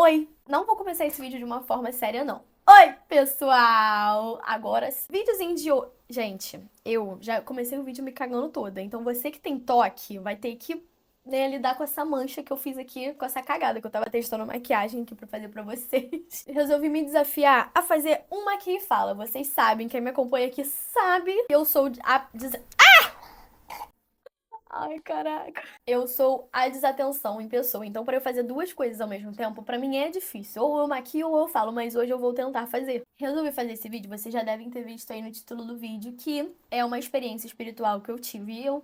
Oi, não vou começar esse vídeo de uma forma séria, não. Oi, pessoal! Agora, videozinho de hoje. Gente, eu já comecei o vídeo me cagando toda, então você que tem toque vai ter que, né, lidar com essa mancha que eu fiz aqui, com essa cagada que eu tava testando maquiagem aqui pra fazer pra vocês. Resolvi me desafiar a fazer uma aqui e fala. Vocês sabem, quem me acompanha aqui sabe que eu sou a Ai, caraca. Eu sou a desatenção em pessoa, então pra eu fazer duas coisas ao mesmo tempo, pra mim é difícil. Ou eu maquio ou eu falo, mas hoje eu vou tentar fazer. Resolvi fazer esse vídeo, vocês já devem ter visto aí no título do vídeo, que é uma experiência espiritual que eu tive. E eu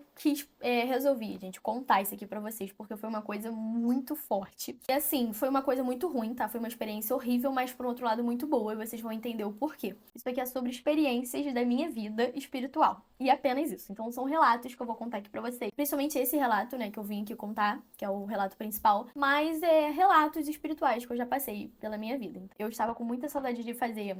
resolvi, gente, contar isso aqui pra vocês, porque foi uma coisa muito forte. E assim, foi uma coisa muito ruim, tá? Foi uma experiência horrível, mas por outro lado muito boa, e vocês vão entender o porquê. Isso aqui é sobre experiências da minha vida espiritual. E apenas isso. Então são relatos que eu vou contar aqui pra vocês. Principalmente esse relato, né, que eu vim aqui contar, que é o relato principal. Mas relatos espirituais que eu já passei pela minha vida. Eu estava com muita saudade de fazer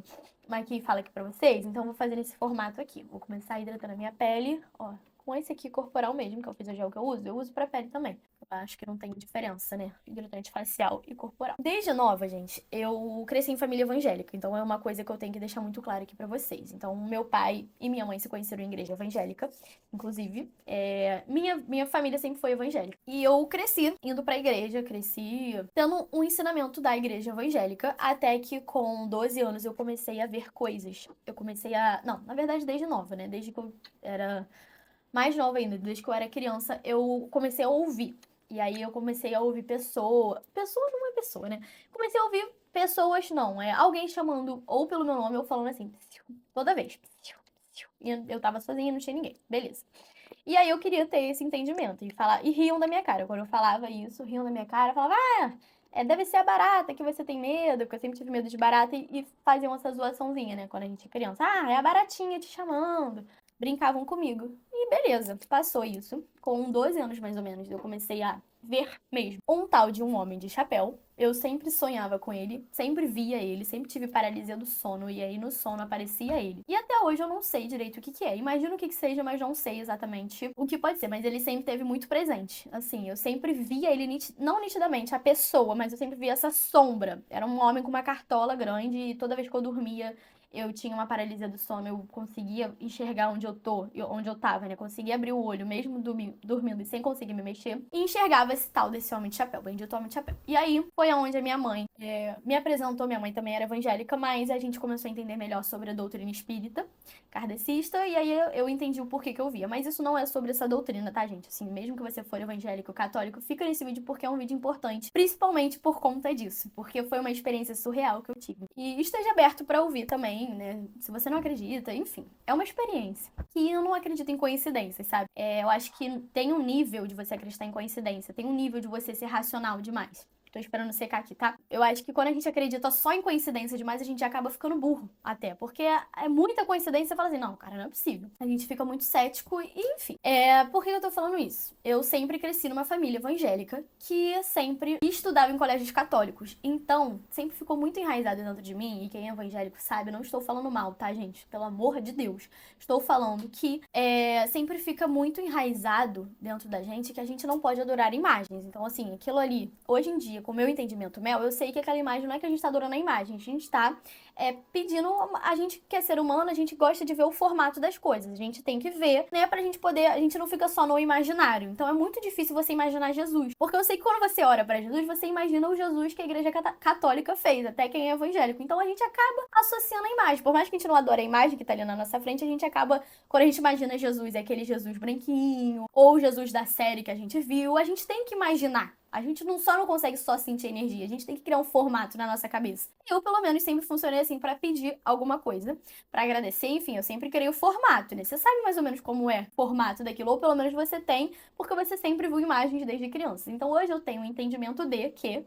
uma aqui fala aqui pra vocês, então eu vou fazer nesse formato aqui. Vou começar hidratando a minha pele, ó. Com esse aqui corporal mesmo, que eu fiz o gel que eu uso pra pele também. Eu acho que não tem diferença, né? Hidratante facial e corporal. Desde nova, gente, eu cresci em família evangélica, então é uma coisa que eu tenho que deixar muito claro aqui pra vocês. Então, meu pai e minha mãe se conheceram em igreja evangélica, inclusive. Minha família sempre foi evangélica. E eu cresci indo pra igreja, cresci tendo um ensinamento da igreja evangélica, até que com 12 anos eu comecei a ver coisas. Eu comecei a. Não, na verdade, desde nova, né? Desde que eu era mais nova ainda, desde que eu era criança, eu comecei a ouvir. E aí eu comecei a ouvir pessoa. Pessoa não é pessoa, né? Comecei a ouvir pessoas, não. É alguém chamando ou pelo meu nome ou falando assim, toda vez. E eu tava sozinha, não tinha ninguém. Beleza. E aí eu queria ter esse entendimento e falar. E riam da minha cara. Quando eu falava isso, riam da minha cara, falava, deve ser a barata que você tem medo, porque eu sempre tive medo de barata e faziam essa zoaçãozinha, né? Quando a gente é criança. Ah, é a baratinha te chamando. Brincavam comigo. E beleza, passou isso. Com 12 anos mais ou menos, eu comecei a ver mesmo um tal de um homem de chapéu. Eu sempre sonhava com ele, sempre via ele, sempre tive paralisia do sono e aí no sono aparecia ele. E até hoje eu não sei direito o que que é. Imagino o que que seja, mas não sei exatamente o que pode ser, mas ele sempre esteve muito presente. Assim, eu sempre via ele não nitidamente a pessoa, mas eu sempre via essa sombra. Era um homem com uma cartola grande e toda vez que eu dormia eu tinha uma paralisia do sono, eu conseguia enxergar onde eu tô, onde eu tava, né? Conseguia abrir o olho, mesmo dormindo e sem conseguir me mexer, e enxergava esse tal desse homem de chapéu, bendito homem de chapéu. E aí foi aonde a minha mãe me apresentou, minha mãe também era evangélica, mas a gente começou a entender melhor sobre a doutrina espírita, kardecista, e aí eu entendi o porquê que eu via. Mas isso não é sobre essa doutrina, tá, gente? Assim, mesmo que você for evangélico, católico, fica nesse vídeo porque é um vídeo importante, principalmente por conta disso, porque foi uma experiência surreal que eu tive. E esteja aberto pra ouvir também, né? Se você não acredita, enfim. É uma experiência. Que eu não acredito em coincidências, sabe? Eu acho que tem um nível de você acreditar em coincidência, tem um nível de você ser racional demais. Tô esperando secar aqui, tá? Eu acho que quando a gente acredita só em coincidência demais, a gente acaba ficando burro, até. Porque é muita coincidência, você fala assim, não, cara, não é possível. A gente fica muito cético e, enfim. Por que eu tô falando isso? Eu sempre cresci numa família evangélica que sempre estudava em colégios católicos. Então, sempre ficou muito enraizado dentro de mim, e quem é evangélico sabe, eu não estou falando mal, tá, gente? Pelo amor de Deus. Estou falando que sempre fica muito enraizado dentro da gente que a gente não pode adorar imagens. Então, assim, aquilo ali, hoje em dia, com o meu entendimento, Mel, eu sei que aquela imagem não é que a gente tá adorando a imagem, a gente tá pedindo. A gente que é ser humano, a gente gosta de ver o formato das coisas. A gente tem que ver, né, pra gente poder. A gente não fica só no imaginário. Então é muito difícil você imaginar Jesus. Porque eu sei que quando você ora pra Jesus, você imagina o Jesus que a igreja católica fez, até quem é evangélico. Então a gente acaba associando a imagem. Por mais que a gente não adore a imagem que tá ali na nossa frente, a gente acaba, quando a gente imagina Jesus, é aquele Jesus branquinho, ou Jesus da série que a gente viu, a gente tem que imaginar. A gente não consegue só sentir energia, a gente tem que criar um formato na nossa cabeça. Eu, pelo menos, sempre funcionei assim pra pedir alguma coisa, pra agradecer, enfim, eu sempre criei o formato, né? Você sabe mais ou menos como é o formato daquilo, ou pelo menos você tem, porque você sempre viu imagens desde criança. Então hoje eu tenho o entendimento de que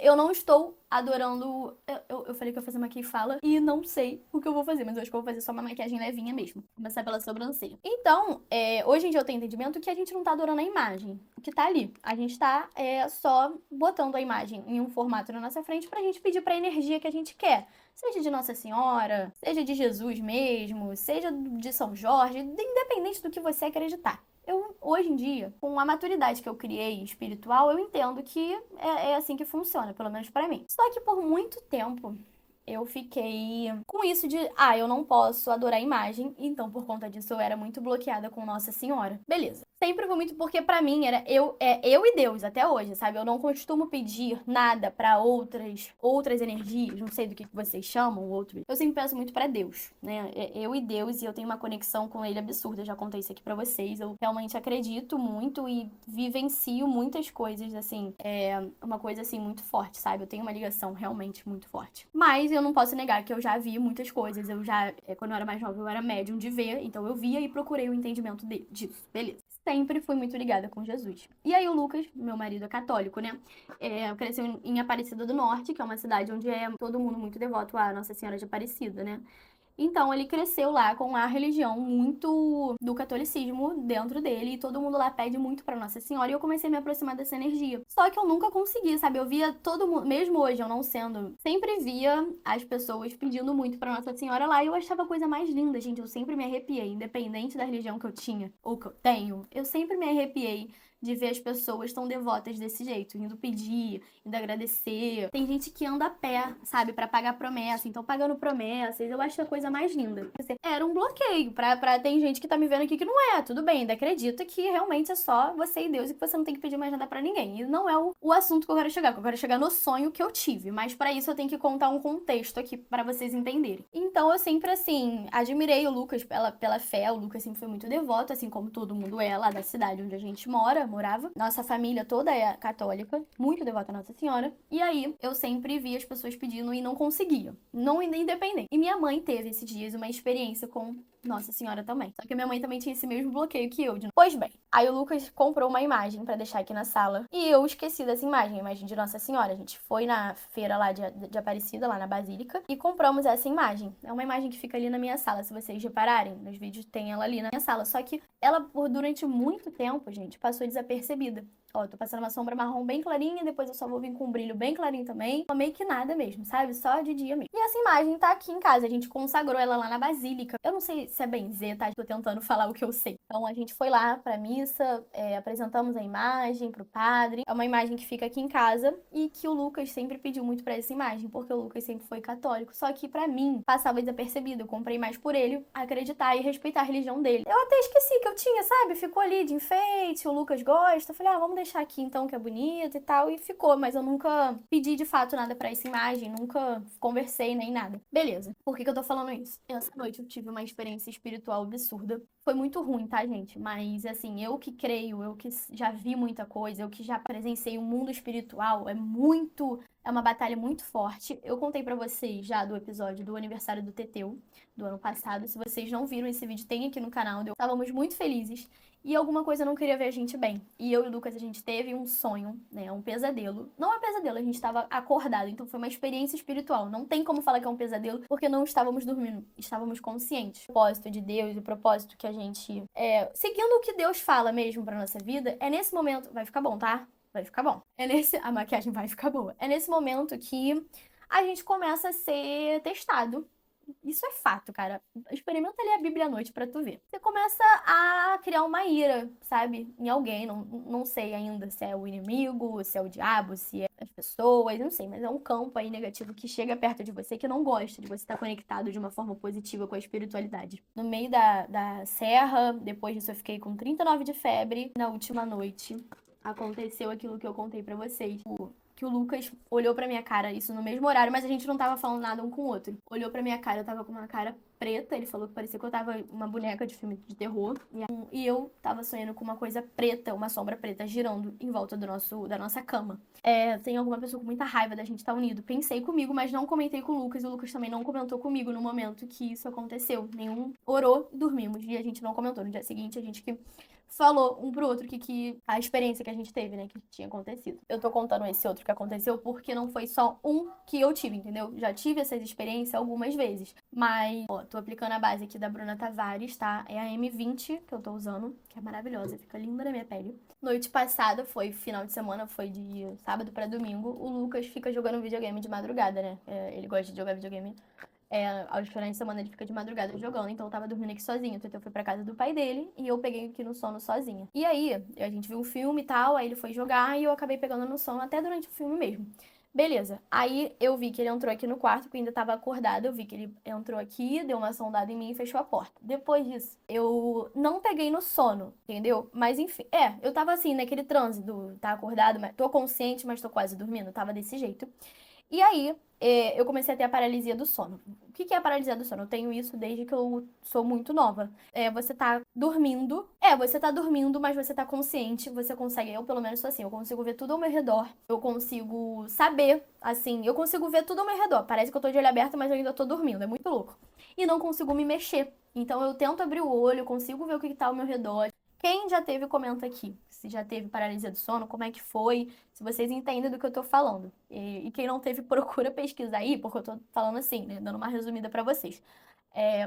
eu não estou adorando. Eu falei que eu ia fazer uma fala e não sei o que eu vou fazer, mas eu acho que eu vou fazer só uma maquiagem levinha mesmo. Começar pela sobrancelha. Então, hoje em dia eu tenho entendimento que a gente não tá adorando a imagem, o que tá ali. A gente tá só botando a imagem em um formato na nossa frente pra gente pedir pra energia que a gente quer. Seja de Nossa Senhora, seja de Jesus mesmo, seja de São Jorge, independente do que você acreditar. Hoje em dia, com a maturidade que eu criei espiritual, eu entendo que é assim que funciona, pelo menos pra mim. Só que por muito tempo eu fiquei com isso de, eu não posso adorar a imagem, então por conta disso eu era muito bloqueada com Nossa Senhora. Beleza. Sempre foi muito porque pra mim era eu e Deus até hoje, sabe? Eu não costumo pedir nada pra outras energias, não sei do que vocês chamam, outros. Eu sempre peço muito pra Deus, né? Eu e Deus, e eu tenho uma conexão com ele absurda. Eu já contei isso aqui pra vocês. Eu realmente acredito muito e vivencio muitas coisas assim, uma coisa assim muito forte, sabe? Eu tenho uma ligação realmente muito forte. Mas eu não posso negar que eu já vi muitas coisas. Eu já, quando eu era mais nova, eu era médium de ver, então eu via e procurei o entendimento disso. Beleza. Sempre fui muito ligada com Jesus. E aí o Lucas, meu marido é católico, né? Cresceu em Aparecida do Norte, que é uma cidade onde é todo mundo muito devoto a Nossa Senhora de Aparecida, né? Então ele cresceu lá com a religião muito do catolicismo dentro dele e todo mundo lá pede muito pra Nossa Senhora e eu comecei a me aproximar dessa energia. Só que eu nunca consegui, sabe? Eu via todo mundo, mesmo hoje eu não sendo, sempre via as pessoas pedindo muito pra Nossa Senhora lá e eu achava a coisa mais linda, gente. Eu sempre me arrepiei, independente da religião que eu tinha ou que eu tenho, eu sempre me arrepiei de ver as pessoas tão devotas desse jeito, indo pedir, indo agradecer. Tem gente que anda a pé, sabe, pra pagar promessa, então pagando promessas, eu acho a coisa mais linda. Era um bloqueio tem gente que tá me vendo aqui que não é, tudo bem, ainda acredita que realmente é só você e Deus e que você não tem que pedir mais nada pra ninguém. E não é o assunto que eu quero chegar, que eu quero chegar no sonho que eu tive, mas pra isso eu tenho que contar um contexto aqui pra vocês entenderem. Então eu sempre, assim, admirei o Lucas pela fé, o Lucas sempre foi muito devoto, assim como todo mundo é lá da cidade onde a gente morava. Nossa família toda é católica, muito devota a Nossa Senhora. E aí, eu sempre via as pessoas pedindo e não conseguia. Não independente. E minha mãe teve esses dias uma experiência com Nossa Senhora também. Só que minha mãe também tinha esse mesmo bloqueio que eu. Pois bem, aí o Lucas comprou uma imagem pra deixar aqui na sala. E eu esqueci dessa imagem, a imagem de Nossa Senhora. A gente foi na feira lá de Aparecida, lá na Basílica, e compramos essa imagem. É uma imagem que fica ali na minha sala. Se vocês repararem, nos vídeos tem ela ali na minha sala. Só que ela, durante muito tempo, gente, passou desapercebida. Ó, tô passando uma sombra marrom bem clarinha, depois eu só vou vir com um brilho bem clarinho também. Meio que nada mesmo, sabe? Só de dia mesmo. E essa imagem tá aqui em casa, a gente consagrou ela lá na Basílica. Eu não sei se é benzer, tá? Tô tentando falar o que eu sei. Então a gente foi lá pra missa, apresentamos a imagem pro padre. É uma imagem que fica aqui em casa e que o Lucas sempre pediu muito pra essa imagem, porque o Lucas sempre foi católico. Só que pra mim, passava desapercebido. Eu comprei mais por ele acreditar e respeitar a religião dele. Eu até esqueci que eu tinha, sabe? Ficou ali de enfeite, o Lucas gosta. Eu falei, vamos deixar aqui então que é bonito e tal. E ficou, mas eu nunca pedi de fato nada pra essa imagem, nunca conversei nem nada. Beleza. Por que eu tô falando isso? Essa noite eu tive uma experiência espiritual absurda. Foi muito ruim, tá, gente? Mas, assim, eu que creio, eu que já vi muita coisa, eu que já presenciei o mundo espiritual, é uma batalha muito forte. Eu contei pra vocês já do episódio do aniversário do Teteu, do ano passado. Se vocês não viram esse vídeo, tem aqui no canal. Estávamos muito felizes e alguma coisa não queria ver a gente bem. E eu e o Lucas, a gente teve um sonho, né? Um pesadelo. Não é um pesadelo, a gente estava acordado, então foi uma experiência espiritual. Não tem como falar que é um pesadelo, porque não estávamos dormindo, estávamos conscientes. O propósito de Deus, o propósito que a gente seguindo o que Deus fala mesmo pra nossa vida, é nesse momento. Vai ficar bom, tá? Vai ficar bom. A maquiagem vai ficar boa. É nesse momento que a gente começa a ser testado. Isso é fato, cara. Experimenta ler a Bíblia à noite pra tu ver. Você começa a criar uma ira, sabe? Em alguém. Não sei ainda se é o inimigo, se é o diabo, se é as pessoas, não sei. Mas é um campo aí negativo que chega perto de você que não gosta de você estar conectado de uma forma positiva com a espiritualidade. No meio da serra, depois disso eu fiquei com 39 de febre. Na última noite aconteceu aquilo que eu contei pra vocês. Que o Lucas olhou pra minha cara, isso no mesmo horário, mas a gente não tava falando nada um com o outro. Olhou pra minha cara, eu tava com uma cara preta, ele falou que parecia que eu tava uma boneca de filme de terror. E eu tava sonhando com uma coisa preta, uma sombra preta, girando em volta da nossa cama. Tem alguma pessoa com muita raiva da gente estar unido. Pensei comigo, mas não comentei com o Lucas, e o Lucas também não comentou comigo no momento que isso aconteceu. Nenhum orou e dormimos, e a gente não comentou. No dia seguinte, a gente que falou um pro outro que a experiência que a gente teve, né, que tinha acontecido. Eu tô contando esse outro que aconteceu porque não foi só um que eu tive, entendeu? Já tive essas experiências algumas vezes. Mas, tô aplicando a base aqui da Bruna Tavares, tá? É a M20 que eu tô usando, que é maravilhosa, fica linda na minha pele. Noite passada, foi final de semana, foi de sábado pra domingo, o Lucas fica jogando videogame de madrugada, né? Ele gosta de jogar videogame Aos finais de semana ele fica de madrugada jogando, então eu tava dormindo aqui sozinha. Então eu fui pra casa do pai dele e eu peguei aqui no sono sozinha. E aí, a gente viu um filme e tal, aí ele foi jogar e eu acabei pegando no sono até durante o filme mesmo. Beleza. Aí eu vi que ele entrou aqui no quarto, que eu ainda tava acordada. Eu vi que ele entrou aqui, deu uma sondada em mim e fechou a porta. Depois disso, eu não peguei no sono, entendeu? Mas enfim, eu tava assim, naquele transe do tá acordado, mas tô consciente, mas tô quase dormindo. Tava desse jeito. E aí, eu comecei a ter a paralisia do sono. O que que é a paralisia do sono? Eu tenho isso desde que eu sou muito nova. Você tá dormindo, mas você tá consciente, você consegue, eu pelo menos sou assim, eu consigo ver tudo ao meu redor, eu consigo saber, assim, eu consigo ver tudo ao meu redor. Parece que eu tô de olho aberto, mas eu ainda tô dormindo, é muito louco. E não consigo me mexer. Então eu tento abrir o olho, eu consigo ver o que que tá ao meu redor. Quem já teve, comenta aqui. Se já teve paralisia do sono, como é que foi? Se vocês entendem do que eu tô falando. E quem não teve, procura pesquisar aí, porque eu tô falando assim, né? Dando uma resumida pra vocês.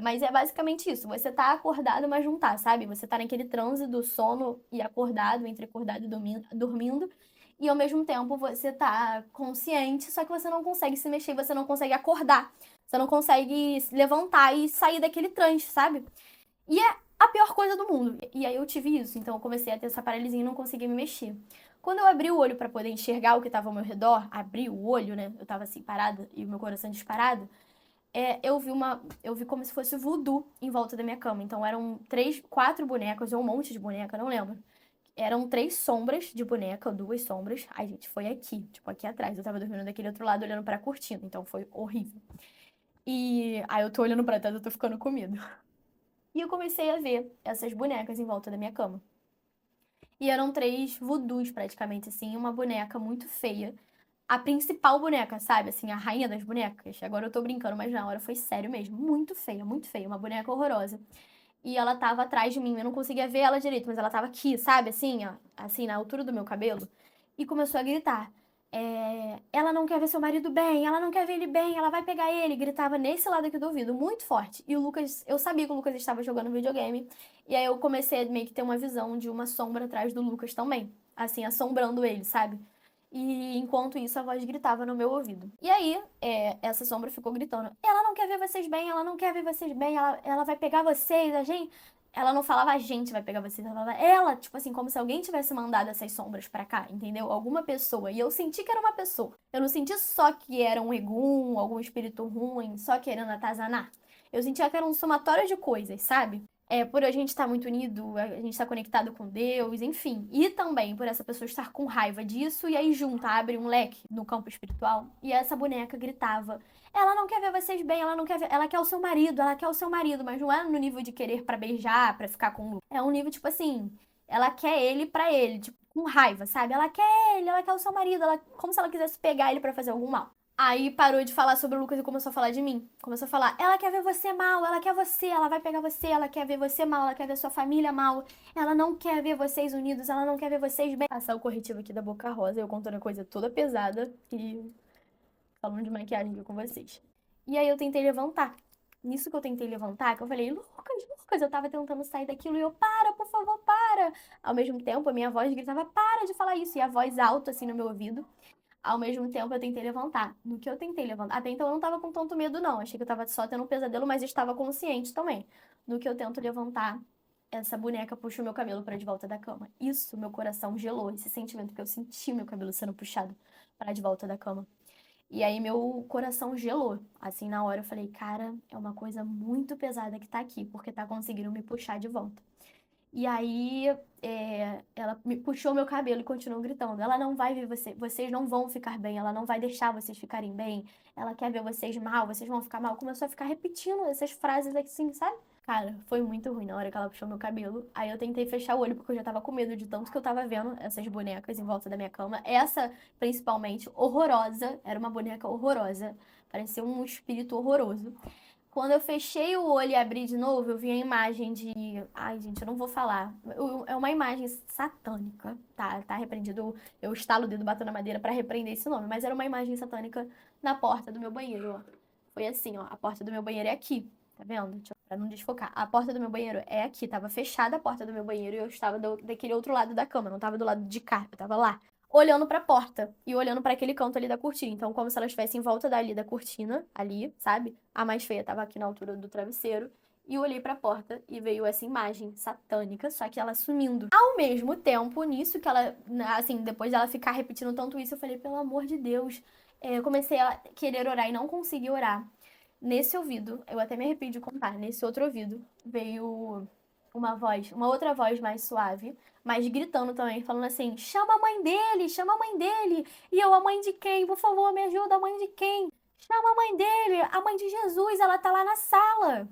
Mas é basicamente isso. Você tá acordado, mas não tá, sabe? Você tá naquele transe do sono e acordado, entre acordado e dormindo. E ao mesmo tempo você tá consciente, só que você não consegue se mexer, você não consegue acordar. Você não consegue se levantar e sair daquele transe, sabe? E é a pior coisa do mundo. E aí eu tive isso, então eu comecei a ter essa paralisia e não conseguia me mexer. Quando eu abri o olho pra poder enxergar o que tava ao meu redor, abri o olho, né? Eu tava assim parada e o meu coração disparado. Eu vi como se fosse voodoo em volta da minha cama. Então eram três, quatro bonecas ou um monte de boneca, não lembro. Eram três sombras de boneca, ou duas sombras. Ai, gente, foi aqui, tipo aqui atrás. Eu tava dormindo daquele outro lado olhando pra cortina, então foi horrível. E aí eu tô olhando pra trás, eu tô ficando com medo. E eu comecei a ver essas bonecas em volta da minha cama. E eram três voodoos, praticamente, assim, uma boneca muito feia. A principal boneca, sabe? Assim, a rainha das bonecas. Agora eu tô brincando, mas na hora foi sério mesmo. Muito feia, muito feia. Uma boneca horrorosa. E ela tava atrás de mim. Eu não conseguia ver ela direito, mas ela tava aqui, sabe? Assim, ó. Assim, na altura do meu cabelo. E começou a gritar. Ela não quer ver seu marido bem, ela não quer ver ele bem, ela vai pegar ele. Gritava nesse lado aqui do ouvido, muito forte. E o Lucas, eu sabia que o Lucas estava jogando videogame. E aí eu comecei a meio que ter uma visão de uma sombra atrás do Lucas também. Assim, assombrando ele, sabe? E enquanto isso, a voz gritava no meu ouvido. E aí, essa sombra ficou gritando: ela não quer ver vocês bem, ela não quer ver vocês bem, ela vai pegar vocês, a gente. Ela não falava a gente vai pegar vocês, ela falava ela, tipo assim, como se alguém tivesse mandado essas sombras pra cá, entendeu? Alguma pessoa. E eu senti que era uma pessoa. Eu não senti só que era um egum, algum espírito ruim, só querendo atazanar. Eu sentia que era um somatório de coisas, sabe? Por a gente estar muito unido, a gente estar conectado com Deus, enfim. E também por essa pessoa estar com raiva disso, e aí junta, abre um leque no campo espiritual. E essa boneca gritava: ela não quer ver vocês bem, ela não quer ver, ela quer o seu marido, ela quer o seu marido, mas não é no nível de querer pra beijar, pra ficar com. É um nível tipo assim, ela quer ele pra ele, tipo, com raiva, sabe? Ela quer ele, ela quer o seu marido, como se ela quisesse pegar ele pra fazer algum mal. Aí parou de falar sobre o Lucas e começou a falar de mim. Começou a falar: ela quer ver você mal, ela quer você, ela vai pegar você, ela quer ver você mal, ela quer ver sua família mal, ela não quer ver vocês unidos, ela não quer ver vocês bem. Passar o corretivo aqui da Boca Rosa, eu contando a coisa toda pesada e falando de maquiagem aqui com vocês. E aí eu tentei levantar. Nisso que eu tentei levantar, que eu falei: Lucas, eu tava tentando sair daquilo e eu: para, por favor, para. Ao mesmo tempo, a minha voz gritava: para de falar isso. E a voz alta assim no meu ouvido. Ao mesmo tempo, eu tentei levantar. No que eu tentei levantar. Até então, eu não tava com tanto medo, não. Achei que eu tava só tendo um pesadelo, mas estava consciente também. No que eu tento levantar, essa boneca puxa o meu cabelo para de volta da cama. Isso, meu coração gelou. Esse sentimento que eu senti meu cabelo sendo puxado para de volta da cama. E aí, meu coração gelou. Assim, na hora, eu falei: cara, é uma coisa muito pesada que tá aqui, porque tá conseguindo me puxar de volta. E aí, ela me puxou meu cabelo e continuou gritando: ela não vai ver vocês não vão ficar bem, ela não vai deixar vocês ficarem bem, ela quer ver vocês mal, vocês vão ficar mal. Começou a ficar repetindo essas frases assim, sabe? Cara, foi muito ruim na hora que ela puxou meu cabelo. Aí eu tentei fechar o olho porque eu já tava com medo de tanto que eu tava vendo essas bonecas em volta da minha cama. Essa, principalmente, horrorosa, era uma boneca horrorosa, parecia um espírito horroroso. Quando eu fechei o olho e abri de novo, eu vi a imagem de. Ai, gente, eu não vou falar. É uma imagem satânica, tá? Tá repreendido. Eu estalo o dedo batendo na madeira pra repreender esse nome, mas era uma imagem satânica na porta do meu banheiro, ó. Foi assim, ó. A porta do meu banheiro é aqui, tá vendo? Pra não desfocar. A porta do meu banheiro é aqui. Tava fechada a porta do meu banheiro e eu estava daquele outro lado da cama, não tava do lado de cá, eu tava lá. olhando pra porta e olhando pra aquele canto ali da cortina. Então, como se ela estivesse em volta dali da cortina, ali, sabe? A mais feia tava aqui na altura do travesseiro. E eu olhei pra porta e veio essa imagem satânica, só que ela sumindo. Ao mesmo tempo, nisso que ela, assim, depois dela ficar repetindo tanto isso, eu falei, pelo amor de Deus. Eu comecei a querer orar e não consegui orar. Nesse ouvido, eu até me arrepio de contar, nesse outro ouvido veio uma voz, uma outra voz mais suave, mas gritando também, falando assim: chama a mãe dele, chama a mãe dele. E eu, a mãe de quem? Por favor, me ajuda, a mãe de quem? Chama a mãe dele, a mãe de Jesus, ela tá lá na sala.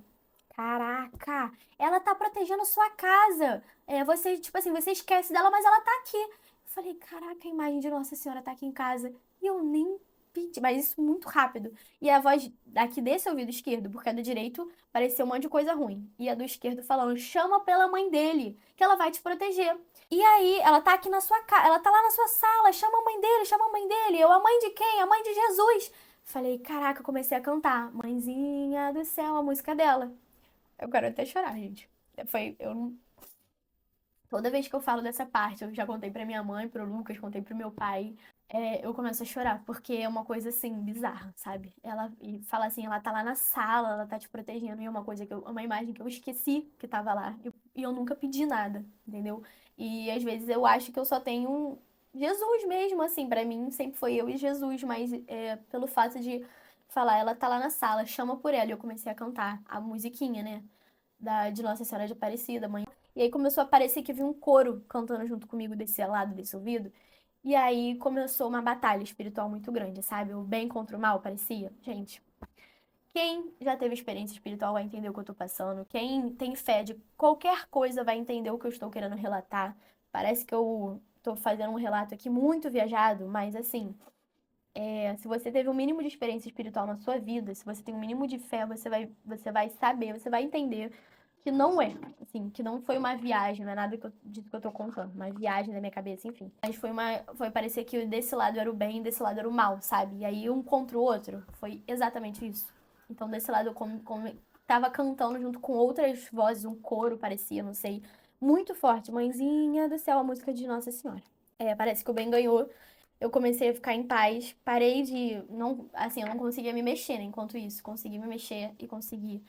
Caraca, ela tá protegendo a sua casa. Você, tipo assim, você esquece dela, mas ela tá aqui. Eu falei, caraca, a imagem de Nossa Senhora tá aqui em casa. E eu nem pedi, mas isso muito rápido. E a voz daqui desse ouvido esquerdo, porque a do direito parecia um monte de coisa ruim. E a do esquerdo falando, chama pela mãe dele, que ela vai te proteger. E aí, ela tá aqui na sua casa, ela tá lá na sua sala, chama a mãe dele, chama a mãe dele. Eu, a mãe de quem? A mãe de Jesus. Falei, caraca, eu comecei a cantar. Mãezinha do céu, a música dela. Eu quero até chorar, gente. Toda vez que eu falo dessa parte, eu já contei pra minha mãe, pro Lucas, contei pro meu pai, eu começo a chorar, porque é uma coisa assim, bizarra, sabe? Ela e fala assim, ela tá lá na sala, ela tá te protegendo, e é uma coisa uma imagem que eu esqueci que tava lá. E eu nunca pedi nada, entendeu? E às vezes eu acho que eu só tenho Jesus mesmo, assim, pra mim sempre foi eu e Jesus, mas pelo fato de falar, ela tá lá na sala, chama por ela, e eu comecei a cantar a musiquinha, né? De Nossa Senhora de Aparecida, mãe. E aí começou a parecer que vinha um coro cantando junto comigo desse lado, desse ouvido. E aí começou uma batalha espiritual muito grande, sabe? O bem contra o mal parecia. Gente, quem já teve experiência espiritual vai entender o que eu tô passando. Quem tem fé de qualquer coisa vai entender o que eu estou querendo relatar. Parece que eu tô fazendo um relato aqui muito viajado, mas assim, se você teve um mínimo de experiência espiritual na sua vida, se você tem um mínimo de fé, você vai saber, você vai entender que não é, assim, que não foi uma viagem, não é nada disso que eu tô contando, uma viagem da minha cabeça, enfim. Mas foi parecer que desse lado era o bem e desse lado era o mal, sabe? E aí um contra o outro, foi exatamente isso. Então desse lado eu tava cantando junto com outras vozes, um coro parecia, não sei, muito forte, Mãezinha do Céu, a música de Nossa Senhora. Parece que o bem ganhou. Eu comecei a ficar em paz, parei de, não, assim, eu não conseguia me mexer, né, enquanto isso, consegui me mexer e consegui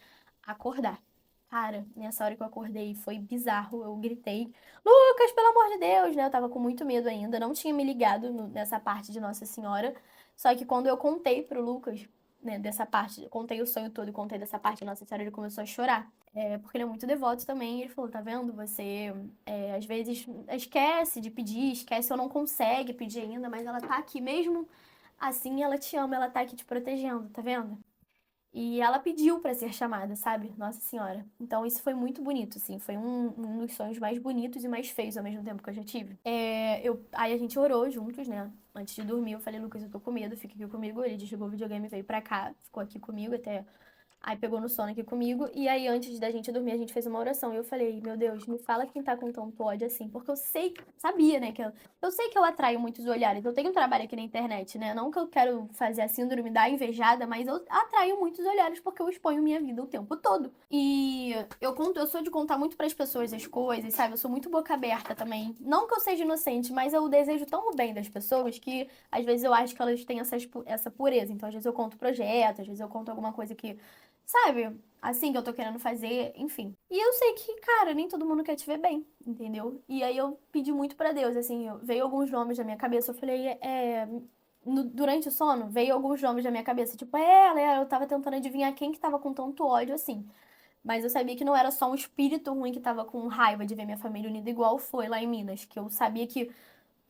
acordar. Cara, nessa hora que eu acordei foi bizarro. Eu gritei, Lucas, pelo amor de Deus, né? Eu tava com muito medo ainda, não tinha me ligado nessa parte de Nossa Senhora. Só que quando eu contei pro Lucas, né, dessa parte, contei o sonho todo e contei dessa parte de Nossa Senhora, ele começou a chorar. Porque ele é muito devoto também. E ele falou: tá vendo? Você às vezes esquece de pedir, esquece ou não consegue pedir ainda, mas ela tá aqui mesmo assim, ela te ama, ela tá aqui te protegendo, tá vendo? E ela pediu pra ser chamada, sabe? Nossa Senhora. Então isso foi muito bonito, assim. Foi um dos sonhos mais bonitos e mais feios ao mesmo tempo que eu já tive. Aí a gente orou juntos, né? Antes de dormir, eu falei, Lucas, eu tô com medo, fica aqui comigo. Ele desligou o videogame, veio pra cá, ficou aqui comigo até. Aí pegou no sono aqui comigo. E aí, antes da gente dormir, a gente fez uma oração. E eu falei, meu Deus, me fala quem tá com tanto ódio assim. Porque eu sei, sabia, né? Eu sei que eu atraio muitos olhares. Eu tenho um trabalho aqui na internet, né? Não que eu quero fazer a síndrome da invejada, mas eu atraio muitos olhares porque eu exponho minha vida o tempo todo. E eu sou de contar muito pras pessoas as coisas, sabe? Eu sou muito boca aberta também. Não que eu seja inocente, mas eu desejo tão o bem das pessoas que às vezes eu acho que elas têm essa pureza. Então, às vezes eu conto projeto, às vezes eu conto alguma coisa que, sabe? Assim que eu tô querendo fazer, enfim. E eu sei que, cara, nem todo mundo quer te ver bem, entendeu? E aí eu pedi muito pra Deus, assim, veio alguns nomes na minha cabeça, eu falei, durante o sono, veio alguns nomes na minha cabeça, tipo, eu tava tentando adivinhar quem que tava com tanto ódio, assim. Mas eu sabia que não era só um espírito ruim que tava com raiva de ver minha família unida, igual foi lá em Minas, que eu sabia que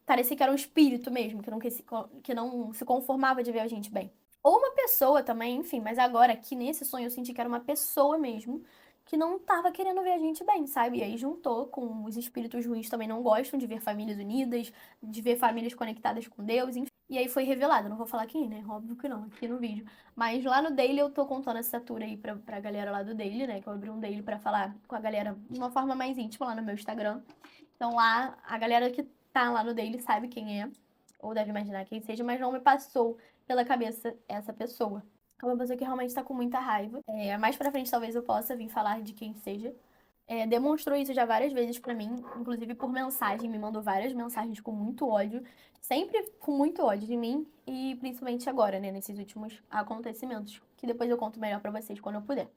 parecia que era um espírito mesmo, que não se conformava de ver a gente bem. Ou uma pessoa também, enfim, mas agora aqui nesse sonho eu senti que era uma pessoa mesmo que não tava querendo ver a gente bem, sabe? E aí juntou com os espíritos ruins também não gostam de ver famílias unidas, de ver famílias conectadas com Deus, enfim. E aí foi revelado, não vou falar quem, né? Óbvio que não, aqui no vídeo. Mas lá no Daily eu tô contando essa tour aí pra galera lá do Daily, né? Que eu abri um Daily pra falar com a galera de uma forma mais íntima lá no meu Instagram. Então lá, a galera que tá lá no Daily sabe quem é, ou deve imaginar quem seja, mas não me passou pela cabeça essa pessoa. É uma pessoa que realmente tá com muita raiva. Mais pra frente talvez eu possa vir falar de quem seja. demonstrou isso já várias vezes pra mim, inclusive por mensagem, me mandou várias mensagens com muito ódio, sempre com muito ódio de mim, e principalmente agora, né, nesses últimos acontecimentos, que depois eu conto melhor pra vocês quando eu puder.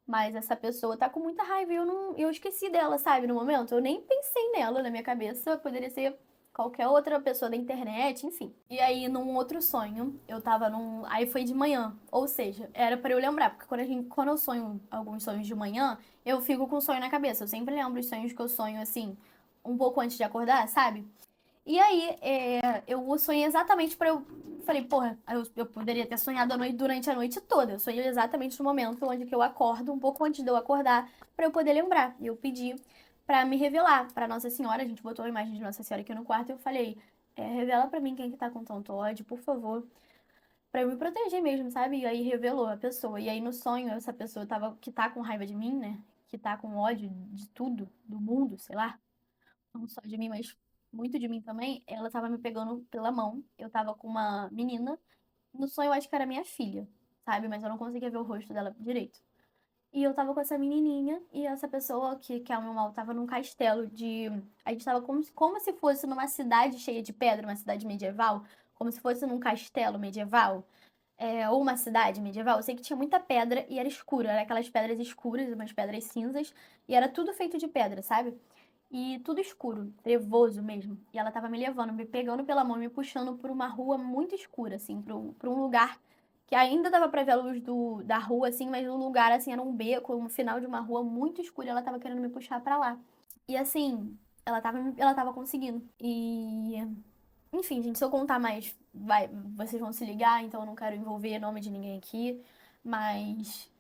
Mas essa pessoa tá com muita raiva e eu esqueci dela, sabe, no momento. Eu nem pensei nela na minha cabeça. Poderia ser qualquer outra pessoa da internet, enfim. E aí, num outro sonho, eu tava num. Aí foi de manhã. Ou seja, era pra eu lembrar. Porque quando eu sonho alguns sonhos de manhã, eu fico com o sonho na cabeça. Eu sempre lembro os sonhos que eu sonho, assim, um pouco antes de acordar, sabe? E aí, eu sonhei exatamente pra eu. Falei, porra, eu poderia ter sonhado durante a noite toda. Eu sonhei exatamente no momento onde que eu acordo, um pouco antes de eu acordar, pra eu poder lembrar. E eu pedi pra me revelar pra Nossa Senhora. A gente botou a imagem de Nossa Senhora aqui no quarto e eu falei, revela pra mim quem que tá com tanto ódio, por favor. Pra eu me proteger mesmo, sabe? E aí revelou a pessoa. E aí no sonho, essa pessoa que tá com raiva de mim, né? Que tá com ódio de tudo, do mundo, sei lá, não só de mim, mas muito de mim também, ela tava me pegando pela mão. Eu tava com uma menina. No sonho eu acho que era minha filha, sabe? Mas eu não conseguia ver o rosto dela direito. E eu tava com essa menininha e essa pessoa que é o meu mal tava num castelo de. A gente tava como se fosse numa cidade cheia de pedra, uma cidade medieval, como se fosse num castelo medieval, ou uma cidade medieval. Eu sei que tinha muita pedra e era escuro, era aquelas pedras escuras, umas pedras cinzas, e era tudo feito de pedra, sabe? E tudo escuro, trevoso mesmo. E ela tava me levando, me pegando pela mão, me puxando por uma rua muito escura, assim, pra um lugar que ainda dava pra ver a luz da rua, assim, mas o lugar, assim, era um beco, um final de uma rua muito escura e ela tava querendo me puxar pra lá. E assim, ela tava conseguindo. E, enfim, gente, se eu contar mais, vocês vão se ligar, então eu não quero envolver nome de ninguém aqui. Mas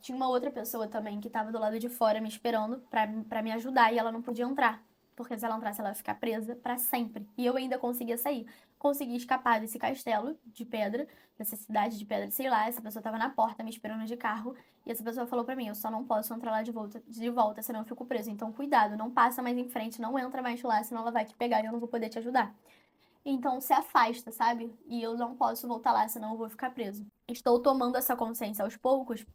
tinha uma outra pessoa também que tava do lado de fora me esperando pra me ajudar e ela não podia entrar. Porque se ela entrasse, ela ia ficar presa pra sempre. E eu ainda conseguia sair. Consegui escapar desse castelo de pedra, dessa cidade de pedra, sei lá. Essa pessoa tava na porta me esperando de carro. E essa pessoa falou pra mim: eu só não posso entrar lá de volta, senão eu fico preso. Então, cuidado, não passa mais em frente, não entra mais lá, senão ela vai te pegar e eu não vou poder te ajudar. Então se afasta, sabe? E eu não posso voltar lá, senão eu vou ficar preso. Estou tomando essa consciência aos poucos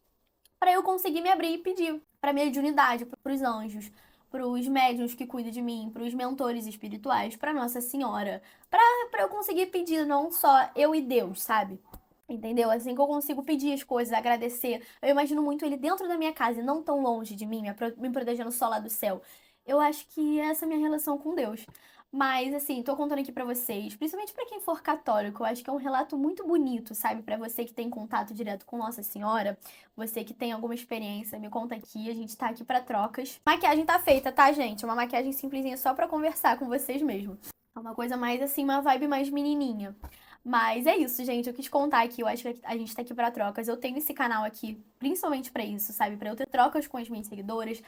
para eu conseguir me abrir e pedir para mediunidade, para os anjos, para os médiuns que cuidam de mim, para os mentores espirituais, para Nossa Senhora, para eu conseguir pedir não só eu e Deus, sabe? Entendeu? Assim que eu consigo pedir as coisas, agradecer. Eu imagino muito ele dentro da minha casa e não tão longe de mim, me protegendo só lá do céu. Eu acho que essa é a minha relação com Deus. Mas, assim, tô contando aqui pra vocês, principalmente pra quem for católico, eu acho que é um relato muito bonito, sabe? Pra você que tem contato direto com Nossa Senhora, você que tem alguma experiência, me conta aqui, a gente tá aqui pra trocas. Maquiagem tá feita, tá, gente? Uma maquiagem simplesinha só pra conversar com vocês mesmo. É uma coisa mais assim, uma vibe mais menininha. Mas é isso, gente. Eu quis contar aqui. Eu acho que a gente tá aqui pra trocas. Eu tenho esse canal aqui, principalmente pra isso, sabe? Pra eu ter trocas com as minhas seguidoras.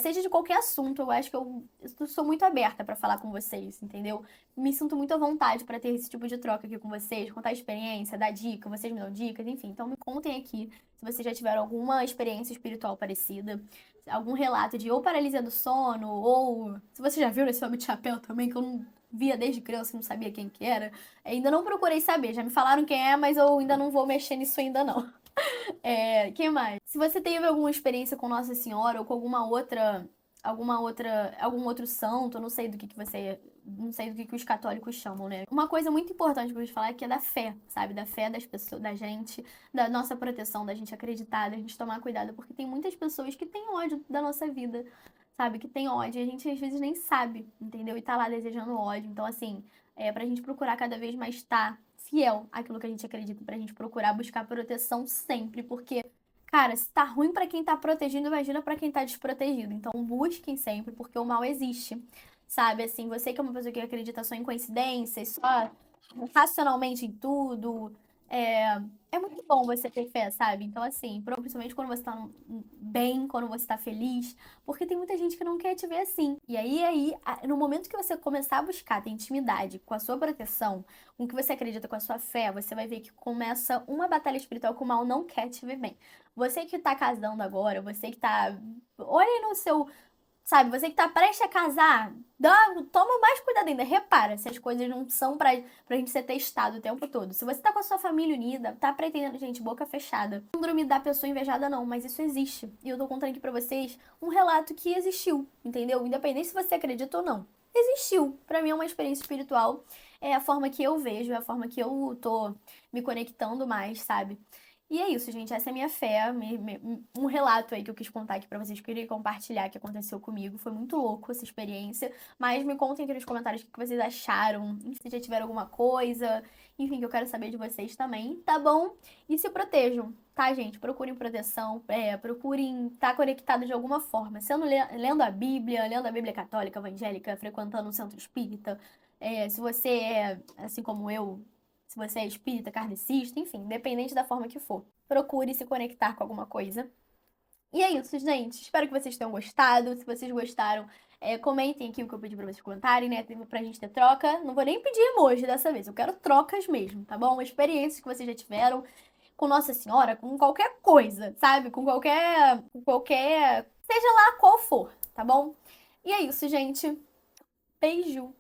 Seja de qualquer assunto, eu acho que eu sou muito aberta pra falar com vocês, entendeu? Me sinto muito à vontade pra ter esse tipo de troca aqui com vocês, contar experiência, dar dica, vocês me dão dicas, enfim. Então me contem aqui se vocês já tiveram alguma experiência espiritual parecida, algum relato de ou paralisia do sono, ou se você já viu nesse filme de chapéu também, que eu não via desde criança, não sabia quem que era. Ainda não procurei saber, já me falaram quem é, mas eu ainda não vou mexer nisso ainda não. Quem mais? Se você teve alguma experiência com Nossa Senhora ou com algum outro santo, eu não sei do que você, não sei do que os católicos chamam, né? Uma coisa muito importante pra gente falar é que é da fé, sabe? Da fé das pessoas, da gente, da nossa proteção, da gente acreditar, da gente tomar cuidado, porque tem muitas pessoas que têm ódio da nossa vida, sabe? Que tem ódio e a gente às vezes nem sabe, entendeu? E tá lá desejando ódio. Então, assim, pra gente procurar cada vez mais estar fiel àquilo que a gente acredita, pra gente procurar buscar proteção sempre, porque, cara, se tá ruim pra quem tá protegido, imagina pra quem tá desprotegido. Então, busquem sempre, porque o mal existe, sabe? Assim, você que é uma pessoa que acredita só em coincidências, só racionalmente em tudo, é, é muito bom você ter fé, sabe? Então, assim, principalmente quando você tá bem, quando você tá feliz, porque tem muita gente que não quer te ver assim. E no momento que você começar a buscar ter intimidade com a sua proteção, com o que você acredita, com a sua fé, você vai ver que começa uma batalha espiritual que o mal não quer te ver bem. Você que tá casando agora, você que tá. Olha aí no seu Sabe, você que tá prestes a casar, toma mais cuidado ainda. Repara se as coisas não são pra gente ser testado o tempo todo. Se você tá com a sua família unida, tá pretendendo, gente, boca fechada. Síndrome da pessoa invejada não, mas isso existe. E eu tô contando aqui pra vocês um relato que existiu, entendeu? Independente se você acredita ou não. Existiu. Pra mim é uma experiência espiritual. É a forma que eu vejo, é a forma que eu tô me conectando mais, sabe? E é isso, gente. Essa é a minha fé. Um relato aí que eu quis contar aqui pra vocês, que eu queria compartilhar que aconteceu comigo. Foi muito louco essa experiência. Mas me contem aqui nos comentários o que vocês acharam. Se já tiveram alguma coisa. Enfim, que eu quero saber de vocês também, tá bom? E se protejam, tá, gente? Procurem proteção. Procurem estar conectados de alguma forma. Sendo lendo a Bíblia católica, evangélica, frequentando um centro espírita. Se você é, assim como eu, se você é espírita, kardecista, enfim, independente da forma que for. Procure se conectar com alguma coisa. E é isso, gente. Espero que vocês tenham gostado. Se vocês gostaram, comentem aqui o que eu pedi pra vocês comentarem, né? Pra gente ter troca. Não vou nem pedir emoji dessa vez. Eu quero trocas mesmo, tá bom? Experiências que vocês já tiveram com Nossa Senhora, com qualquer coisa, sabe? Com qualquer, seja lá qual for, tá bom? E é isso, gente. Beijo.